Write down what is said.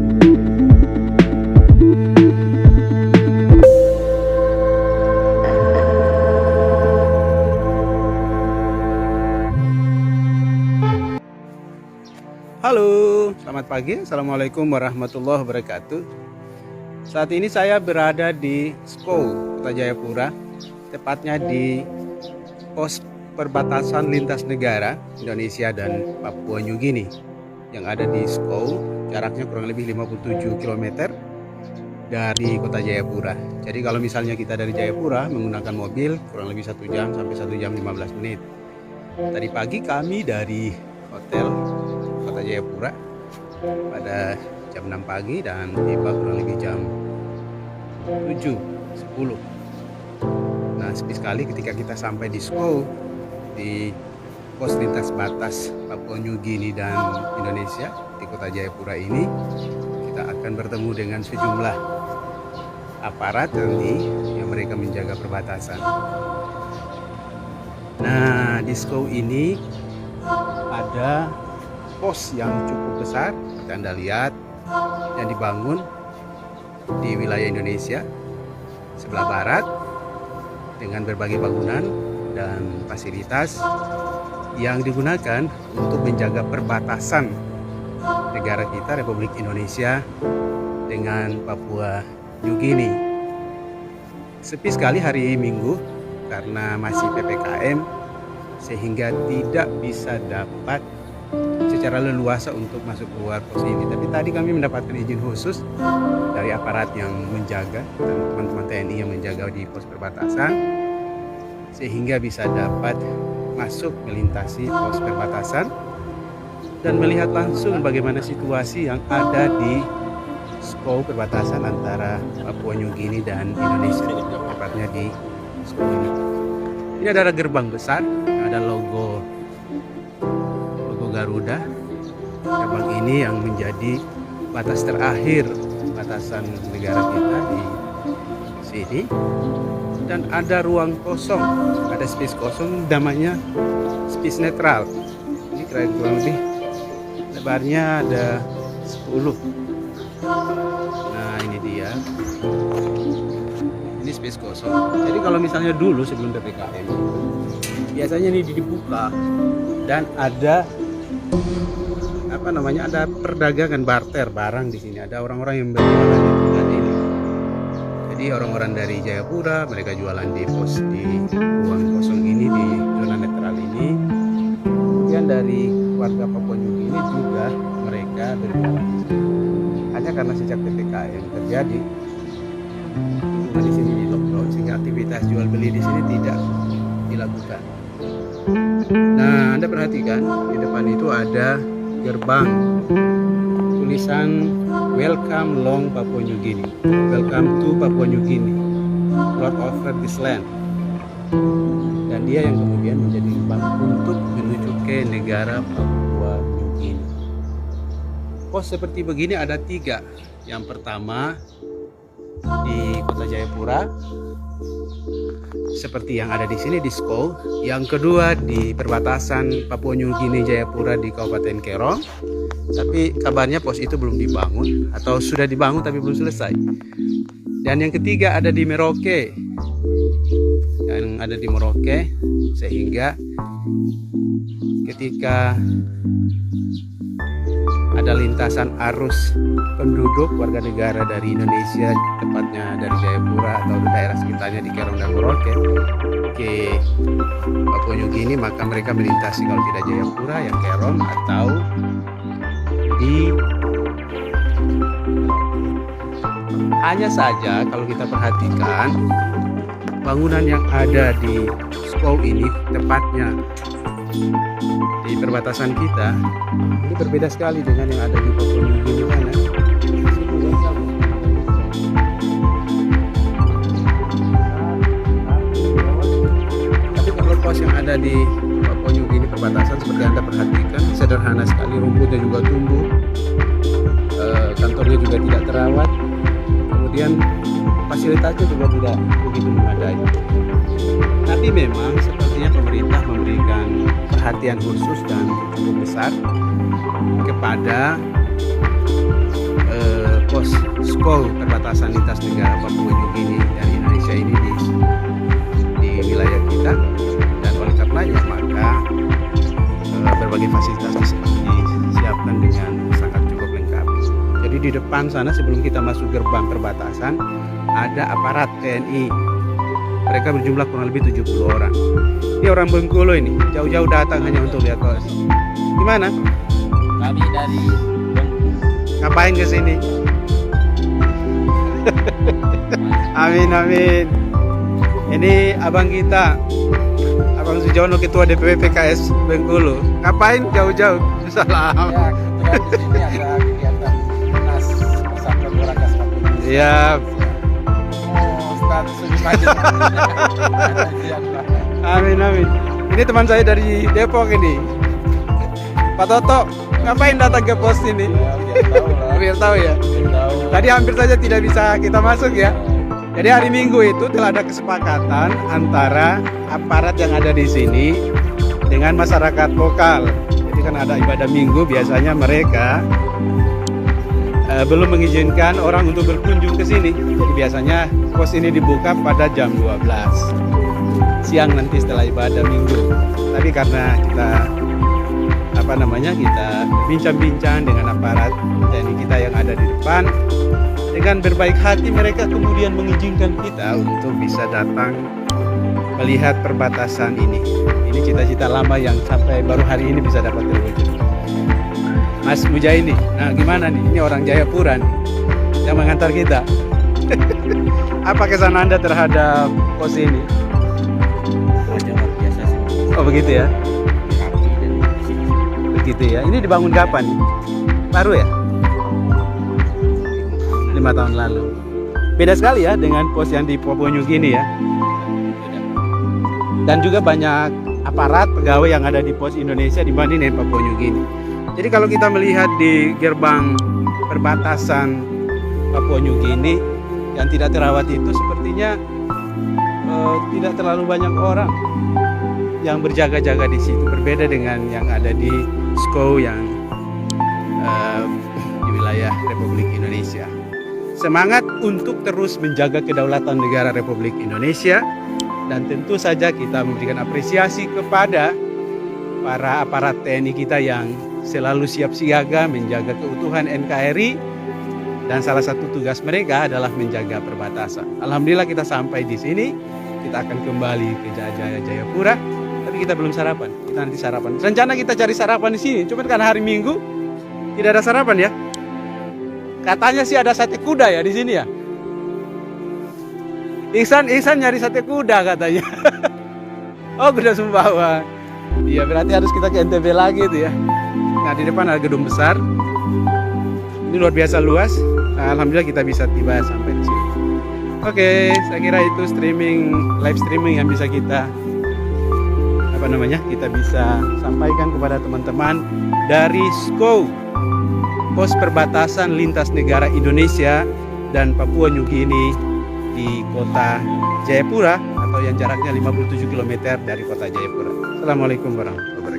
Halo, selamat pagi. Assalamualaikum warahmatullahi wabarakatuh. Saat ini saya berada di SCOW, Kota Jayapura, tepatnya di pos perbatasan lintas negara Indonesia dan Papua New Guinea yang ada di SCOW. Jaraknya kurang lebih 57 km dari Kota Jayapura. Jadi kalau misalnya kita dari Jayapura menggunakan mobil kurang lebih 1 jam sampai 1 jam 15 menit. Tadi pagi kami dari hotel Kota Jayapura pada jam 6 pagi dan tiba kurang lebih jam 7.10. Nah, sepi sekali ketika kita sampai di SCOW di pos lintas batas Papua New Guinea dan Indonesia di Kota Jayapura ini, kita akan bertemu dengan sejumlah aparat nanti yang mereka menjaga perbatasan. Nah, di SCOW ini ada pos yang cukup besar, seperti Anda lihat, yang dibangun di wilayah Indonesia sebelah barat dengan berbagai bangunan dan fasilitas yang digunakan untuk menjaga perbatasan negara kita, Republik Indonesia, dengan Papua New Guinea. Sepi sekali hari Minggu karena masih PPKM, sehingga tidak bisa dapat secara leluasa untuk masuk keluar pos ini. Tapi tadi kami mendapatkan izin khusus dari aparat yang menjaga dan teman-teman TNI yang menjaga di pos perbatasan, sehingga bisa dapat masuk melintasi pos perbatasan dan melihat langsung bagaimana situasi yang ada di SCOW perbatasan antara Papua New Guinea dan Indonesia, tepatnya di SCOW ini. Ini adalah gerbang besar, ada logo Garuda. Gerbang ini yang menjadi batas terakhir batasan negara kita di sini, dan ada ruang kosong, ada space kosong, namanya space netral. Ini kurang lebih lebarnya ada 10. Nah, ini dia, ini space kosong. Jadi kalau misalnya dulu sebelum PPKM biasanya ini dibuka dan ada ada perdagangan barter barang di sini. Ada orang-orang yang berjualan di tempat ini. Jadi orang-orang dari Jayapura mereka jualan di pos di ruang kosong ini, di zona netral ini. Kemudian dari warga Papua New Guinea juga mereka berjualan di sini. Hanya karena sejak PPKM terjadi di sini di lockdown, sehingga aktivitas jual beli di sini tidak dilakukan. Nah, Anda perhatikan di depan itu ada gerbang tulisan Welcome Long Papua New Guinea, Welcome to Papua New Guinea, Lord offer this land. Dan dia yang kemudian menjadi gerbang untuk menuju ke negara Papua New Guinea. Pos seperti begini ada 3. Yang pertama di Kota Jayapura, seperti yang ada di sini di SCOW. Yang kedua di perbatasan Papua New Guinea Jayapura di Kabupaten Kerong. Tapi kabarnya pos itu belum dibangun atau sudah dibangun tapi belum selesai. Dan yang ketiga ada di Merauke. Yang ada di Merauke, sehingga ketika ada lintasan arus penduduk warga negara dari Indonesia, tepatnya dari Jayapura atau daerah sekitarnya di Kerong dan Merauke ke Papua New Guinea, maka mereka melintasi kalau tidak Jayapura yang Kerong, atau di hanya saja kalau kita perhatikan bangunan yang ada di SCOW ini, tepatnya di perbatasan kita, ini berbeda sekali dengan yang ada di Papua New Guinea sana. Tapi kalau pos yang ada di Papua New Guinea perbatasan seperti Anda perhatikan, sederhana sekali, rumputnya juga tumbuh, kantornya juga tidak terawat, kemudian fasilitasnya juga tidak begitu memadai. Tapi memang sepertinya pemerintah memberikan perhatian khusus dan cukup besar kepada SCOW, perbatasan lintas negara Papua Nugini dan Indonesia ini di wilayah kita, dan oleh karenanya maka berbagai fasilitas disiapkan dengan sangat cukup lengkap. Jadi di depan sana sebelum kita masuk gerbang perbatasan ada aparat TNI. Mereka berjumlah kurang lebih 70 orang. Ini orang Bengkulu ini, jauh-jauh datang hanya untuk lihat pos. Gimana? Kami dari Bengkulu. Ngapain ke sini? Amin amin. Ini abang kita, Abang Sujono, Ketua DPW PKS Bengkulu. Ngapain jauh-jauh? Salam. Ya, kebetulan di sini ada kegiatan Nas Pesantren Waragas Kapten. Iya. Status lebih maju. Amin amin. Ini teman saya dari Depok ini, Pak Toto. Ngapain datang ke pos ini? Biar tahu lah. Biar tahu ya. Biar tahu. Tadi hampir saja tidak bisa kita masuk ya. Jadi hari Minggu itu telah ada kesepakatan antara aparat yang ada di sini dengan masyarakat lokal. Jadi kan ada ibadah Minggu, biasanya mereka belum mengizinkan orang untuk berkunjung ke sini. Jadi biasanya pos ini dibuka pada jam 12 siang nanti setelah ibadah Minggu. Tapi karena kita kita bincang-bincang dengan aparat TNI kita yang ada di depan, dengan berbaik hati mereka kemudian mengizinkan kita untuk bisa datang melihat perbatasan ini. Ini cita-cita lama yang sampai baru hari ini bisa dapat terwujud. Mas Mujaini, nah gimana nih? Ini orang Jayapura nih, yang mengantar kita. Apa kesan Anda terhadap pos ini? Luar biasa sih. Oh begitu ya? Rapi dan bersih. Begitu ya. Ini dibangun kapan? Baru ya? 5 tahun lalu. Beda sekali ya dengan pos yang di Papua Nugini ya. Dan juga banyak aparat pegawai yang ada di pos Indonesia dibanding dengan Papua Nugini. Jadi kalau kita melihat di gerbang perbatasan Papua Nugini yang tidak terawat itu, sepertinya tidak terlalu banyak orang yang berjaga-jaga di situ. Berbeda dengan yang ada di SCOW yang di wilayah Republik Indonesia. Semangat untuk terus menjaga kedaulatan negara Republik Indonesia, dan tentu saja kita memberikan apresiasi kepada para aparat TNI kita yang selalu siap siaga menjaga keutuhan NKRI, dan salah satu tugas mereka adalah menjaga perbatasan. Alhamdulillah kita sampai di sini. Kita akan kembali ke Jayapura, tapi kita belum sarapan. Kita nanti sarapan. Rencana kita cari sarapan di sini, cuman kan hari Minggu tidak ada sarapan ya. Katanya sih ada sate kuda ya di sini ya. Ihsan nyari sate kuda katanya. Oh, kuda Sumbawa. Iya, berarti harus kita ke NTB lagi tuh ya. Nah, di depan ada gedung besar. Ini luar biasa luas. Nah, alhamdulillah kita bisa tiba sampai di sini. Oke, saya kira itu live streaming yang bisa kita kita bisa sampaikan kepada teman-teman dari SCOW, pos perbatasan lintas negara Indonesia dan Papua Nugini di kota Jayapura, atau yang jaraknya 57 km dari kota Jayapura. Assalamualaikum warahmatullahi wabarakatuh.